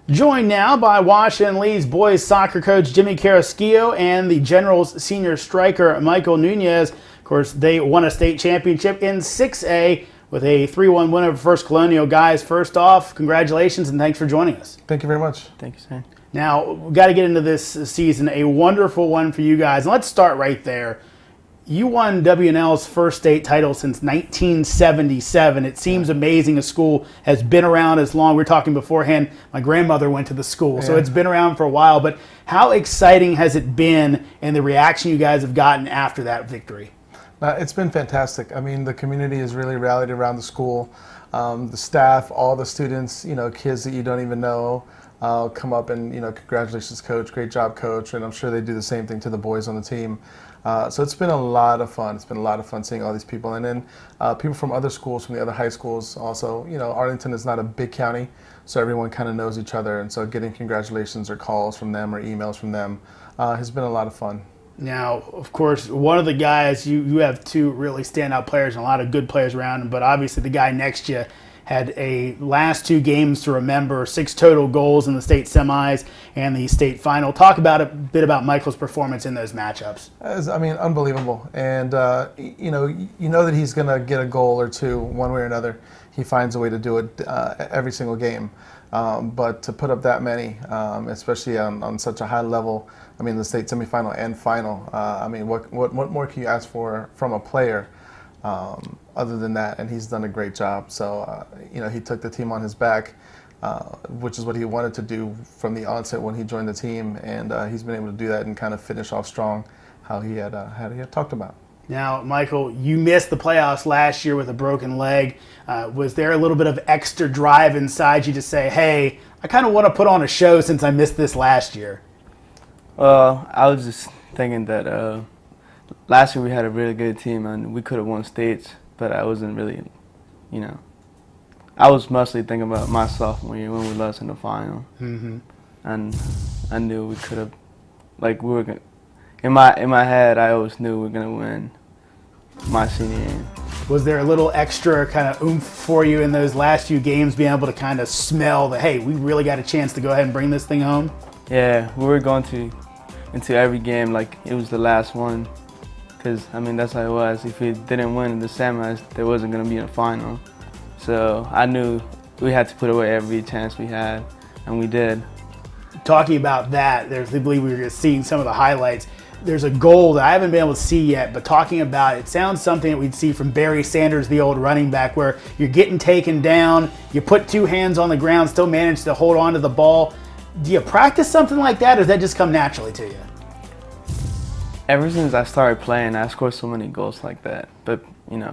Joined now by Washington Lee's boys soccer coach Jimmy Carrasquillo and the Generals senior striker Maycol Nunez. Of course, they won a state championship in 6A with a 3-1 win over First Colonial. Guys, first off, congratulations and thanks for joining us. Thank you very much. Thank you, sir. Now, we've got to get into this season, a wonderful one for you guys. And let's start right there. You won W&L's first state title since 1977. It seems amazing a school has been around as long. We were talking beforehand, my grandmother went to the school, so it's been around for a while. But how exciting has it been and the reaction you guys have gotten after that victory? It's been fantastic. I mean, the community has really rallied around the school. The staff, all the students, kids that you don't even know, come up and, congratulations, coach, great job, coach. And I'm sure they do the same thing to the boys on the team. So it's been a lot of fun. It's been a lot of fun seeing all these people. And then people from other schools, from the other high schools also. Arlington is not a big county, so everyone kind of knows each other. And so getting congratulations or calls from them or emails from them has been a lot of fun. Now, of course, one of the guys, you have two really standout players and a lot of good players around him, but obviously the guy next to you had a last two games to remember, 6 total goals in the state semis and the state final. Talk about a bit about Maycol's performance in those matchups. Unbelievable. And, you know that he's going to get a goal or two one way or another. He finds a way to do it every single game. But to put up that many, especially on such a high level, the state semifinal and final, what more can you ask for from a player other than that? And he's done a great job. So, he took the team on his back, which is what he wanted to do from the onset when he joined the team. And he's been able to do that and kind of finish off strong how he had talked about. Now, Maycol, you missed the playoffs last year with a broken leg. Was there a little bit of extra drive inside you to say, hey, I kind of want to put on a show since I missed this last year? I was just thinking that last year we had a really good team and we could have won states, but I wasn't really, I was mostly thinking about my sophomore year when we lost in the final. Mm-hmm. And I knew we could have, we were going to. In my head, I always knew we were going to win my senior year. Was there a little extra kind of oomph for you in those last few games, being able to kind of smell that, hey, we really got a chance to go ahead and bring this thing home? Yeah, we were going into every game like it was the last one. Because, that's how it was. If we didn't win in the semis, there wasn't going to be a final. So I knew we had to put away every chance we had, and we did. Talking about that, I believe we were just seeing some of the highlights. There's a goal that I haven't been able to see yet, but talking about it sounds something that we'd see from Barry Sanders, the old running back, where you're getting taken down, you put 2 hands on the ground, still manage to hold on to the ball. Do you practice something like that, or does that just come naturally to you? Ever since I started playing, I scored so many goals like that. But,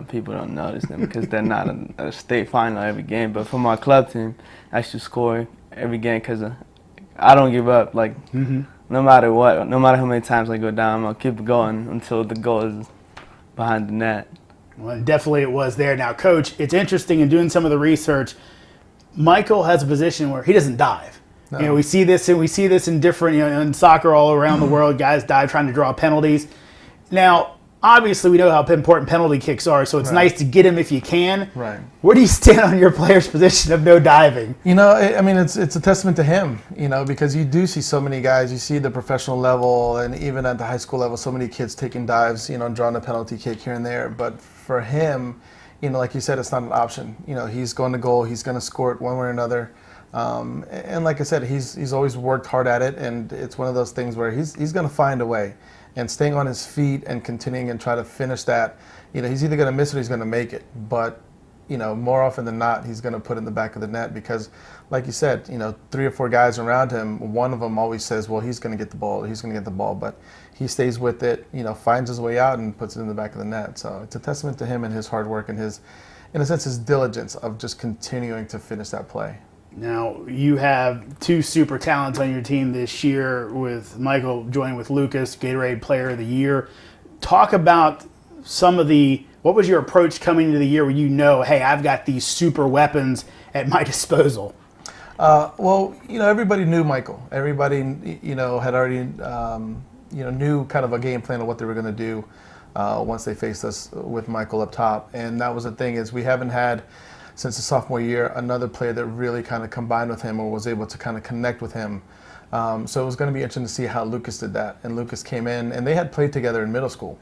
people don't notice them because they're not a state final every game. But for my club team, I should score every game because I don't give up. No matter what, no matter how many times I go down, I'll keep going until the goal is behind the net. Well, definitely it was there. Now, Coach, it's interesting in doing some of the research. Maycol has a position where he doesn't dive. No. We see this in different, in soccer all around the world. Guys dive trying to draw penalties. Now, obviously, we know how important penalty kicks are, so it's nice to get him if you can. Right. Where do you stand on your player's position of no diving? It's a testament to him, because you do see so many guys. You see the professional level and even at the high school level, so many kids taking dives, drawing a penalty kick here and there. But for him, like you said, it's not an option. He's going to goal. He's going to score it one way or another. And like I said, he's always worked hard at it, and it's one of those things where he's going to find a way. And staying on his feet and continuing and try to finish that, he's either going to miss it or he's going to make it. But, more often than not, he's going to put it in the back of the net because, like you said, 3 or 4 guys around him, one of them always says, well, he's going to get the ball, he's going to get the ball. But he stays with it, finds his way out and puts it in the back of the net. So it's a testament to him and his hard work and his, in a sense, his diligence of just continuing to finish that play. Now, you have 2 super talents on your team this year with Maycol joining with Lucas, Gatorade Player of the Year. Talk about what was your approach coming into the year where hey, I've got these super weapons at my disposal? Everybody knew Maycol. Everybody, had already, knew kind of a game plan of what they were going to do once they faced us with Maycol up top. And that was the thing is we haven't had since his sophomore year, another player that really kind of combined with him or was able to kind of connect with him. So it was going to be interesting to see how Lucas did that. And Lucas came in, and they had played together in middle school.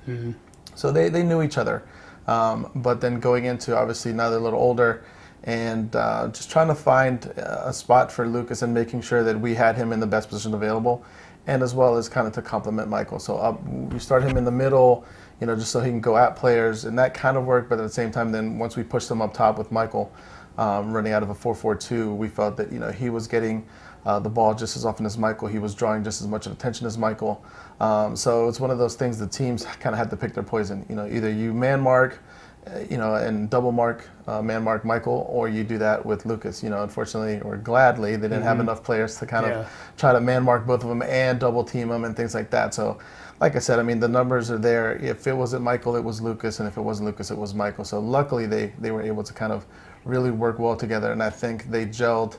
So they knew each other. But then going into, obviously, now they're a little older, and just trying to find a spot for Lucas and making sure that we had him in the best position available, and as well as kind of to complement Maycol. So we start him in the middle, just so he can go at players, and that kind of worked. But at the same time, then once we pushed him up top with Maycol, running out of a 4-4-2, we felt that he was getting the ball just as often as Maycol. He was drawing just as much attention as Maycol. So it's one of those things the teams kind of had to pick their poison. Either you man mark, and double mark, man mark Maycol, or you do that with Lucas. Unfortunately or gladly, they didn't have enough players to kind of try to man mark both of them and double team them and things like that. So, like I said, I mean, the numbers are there. If it wasn't Maycol, it was Lucas, and if it wasn't Lucas, it was Maycol. So luckily, they were able to kind of really work well together, and I think they gelled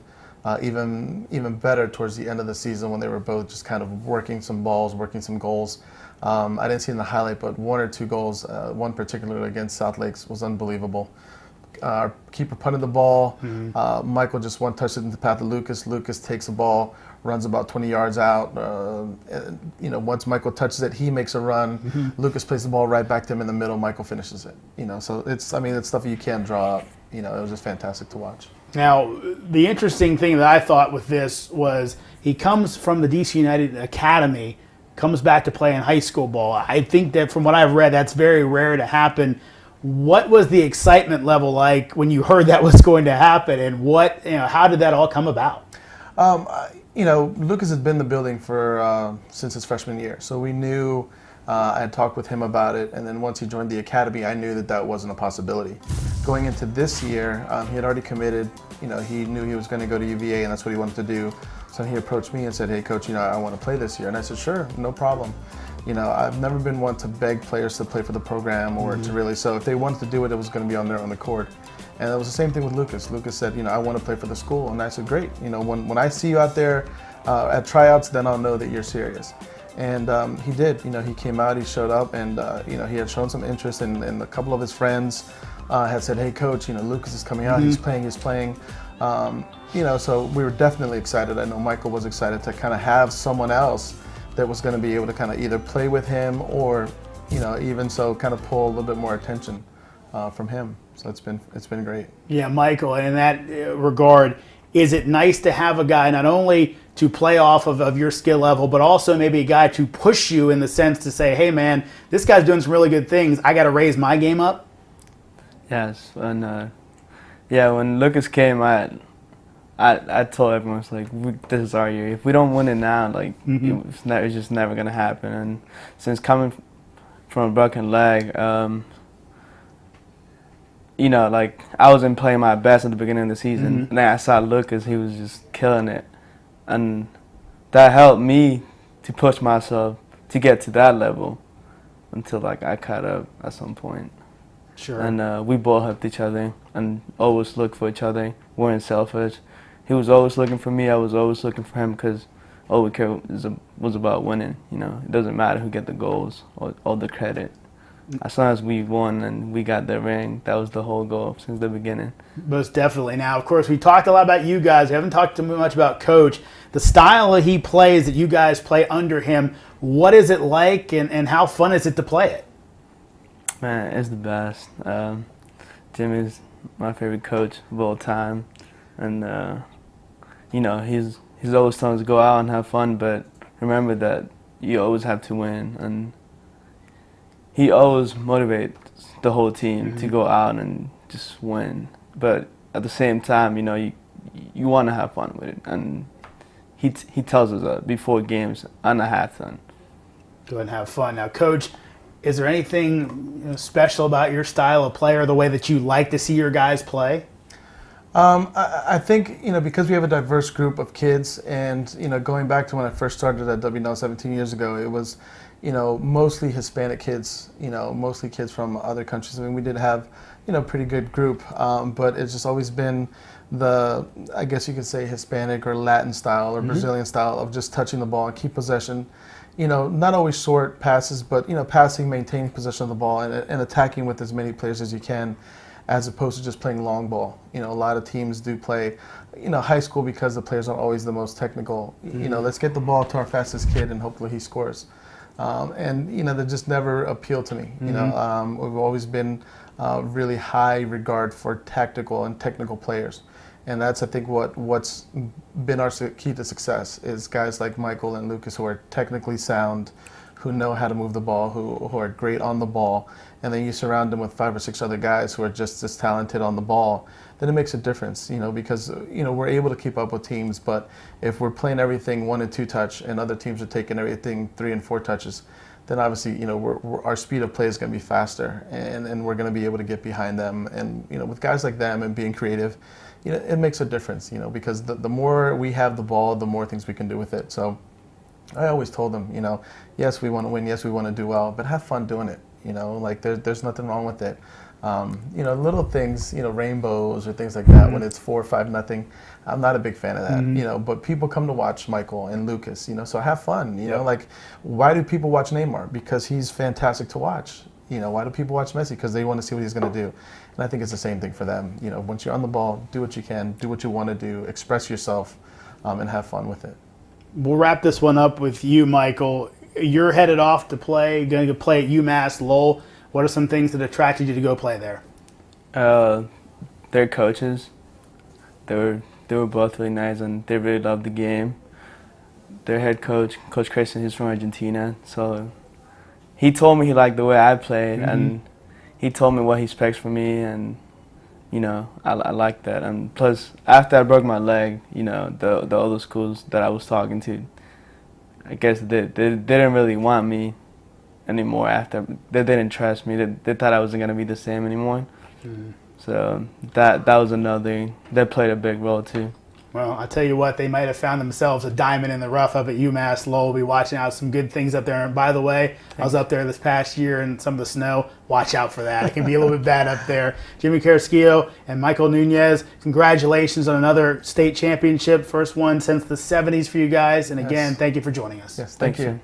even better towards the end of the season when they were both just kind of working some balls, working some goals. I didn't see in the highlight, but 1 or 2 goals, one particularly against South Lakes, was unbelievable. Our keeper punted the ball. Maycol just one touched it in the path of Lucas. Lucas takes the ball, runs about 20 yards out. Once Maycol touches it, he makes a run. Lucas plays the ball right back to him in the middle. Maycol finishes it. So it's stuff you can't draw up. It was just fantastic to watch. Now, the interesting thing that I thought with this was he comes from the DC United Academy, comes back to play in high school ball. I think that from what I've read, that's very rare to happen. What was the excitement level like when you heard that was going to happen, and how did that all come about? Lucas has been in the building for since his freshman year, so we knew. I had talked with him about it, and then once he joined the academy, I knew that wasn't a possibility. Going into this year, he had already committed. He knew he was going to go to UVA, and that's what he wanted to do. So he approached me and said, "Hey, coach, I want to play this year." And I said, "Sure, no problem." I've never been one to beg players to play for the program or to really. So if they wanted to do it, it was going to be on their own accord. And it was the same thing with Lucas. Lucas said, "I want to play for the school," and I said, "Great. When I see you out there at tryouts, then I'll know that you're serious." And he did. He came out, he showed up, and he had shown some interest, and a couple of his friends had said, "Hey, coach, Lucas is coming out. He's playing." So we were definitely excited. I know Maycol was excited to kind of have someone else that was going to be able to kind of either play with him or, even so, kind of pull a little bit more attention from him. So it's been great. Yeah, Maycol, and in that regard, is it nice to have a guy not only to play off of your skill level, but also maybe a guy to push you in the sense to say, "Hey, man, this guy's doing some really good things. I got to raise my game up"? Yes, and when Lucas came, I told everyone, it's like, this is our year. If we don't win it now, it's just never gonna happen. And since coming from a broken leg, I wasn't playing my best at the beginning of the season. And then I saw Lucas; he was just killing it, and that helped me to push myself to get to that level until I caught up at some point. Sure. And we both helped each other and always looked for each other. We weren't selfish. He was always looking for me. I was always looking for him because all we cared was about winning. It doesn't matter who get the goals or all the credit. As long as we won and we got the ring, that was the whole goal since the beginning. Most definitely. Now, of course, we talked a lot about you guys. We haven't talked too much about Coach. The style that he plays, that you guys play under him, what is it like and how fun is it to play it? Man, it's the best. Jim is my favorite coach of all time. And, he's always telling us to go out and have fun, but remember that you always have to win. And he always motivates the whole team to go out and just win. But at the same time, you want to have fun with it. And he tells us that before games and a halftime. Go ahead and have fun. Now, Coach, is there anything special about your style of play or the way that you like to see your guys play? I think, because we have a diverse group of kids and, going back to when I first started at WNL 17 years ago, it was, mostly Hispanic kids, mostly kids from other countries. I mean, we did have, pretty good group, but it's just always been the, I guess you could say, Hispanic or Latin style or Brazilian style of just touching the ball and keep possession. Not always short passes, but, passing, maintaining possession of the ball and attacking with as many players as you can. as opposed to just playing long ball. You know, a lot of teams do play, you know, high school because the players aren't always the most technical. You know, let's get the ball to our fastest kid and hopefully he scores. And, you know, that just never appealed to me. You know, we've always been really high regard for tactical and technical players. And that's, I think, what's been our key to success is guys like Maycol and Lucas who are technically sound, who know how to move the ball, who are great on the ball, and then you surround them with 5 or 6 other guys who are just as talented on the ball, then it makes a difference, you know, because, you know, we're able to keep up with teams, but if we're playing everything 1 and 2 touch and other teams are taking everything 3 and 4 touches, then obviously, you know, our speed of play is going to be faster, and we're going to be able to get behind them. And, you know, with guys like them and being creative, you know, it makes a difference, you know, because the more we have the ball, the more things we can do with it. So I always told them, you know, yes, we want to win, yes, we want to do well, but have fun doing it, you know, like there's nothing wrong with it. You know, little things, you know, rainbows or things like that when it's 4 or 5 nothing. I'm not a big fan of that, you know, but people come to watch Maycol and Lucas, you know, so have fun, you know, like why do people watch Neymar? Because he's fantastic to watch. You know, why do people watch Messi? Because they want to see what he's going to do. And I think it's the same thing for them. You know, once you're on the ball, do what you can, do what you want to do, express yourself, and have fun with it. We'll wrap this one up with you, Maycol. You're headed off to play, going to play at UMass Lowell. What are some things that attracted you to go play there? Their coaches, they were both really nice and they really loved the game. Their head coach, Coach Christian, he's from Argentina, so he told me he liked the way I played, and he told me what he expects from me, and you know, I like that. And plus, after I broke my leg, you know, the other schools that I was talking to, I guess they didn't really want me anymore. After they didn't trust me, they thought I wasn't gonna be the same anymore. So that was another that played a big role too. Well, I tell you what, they might have found themselves a diamond in the rough up at UMass Lowell. We'll be watching out some good things up there. And by the way, I was up there this past year in some of the snow. Watch out for that. It can be a little bit bad up there. Jimmy Carrasquillo and Maycol Nunez, congratulations on another state championship. First one since the 70s for you guys. And again, thank you for joining us. Yes, thank you.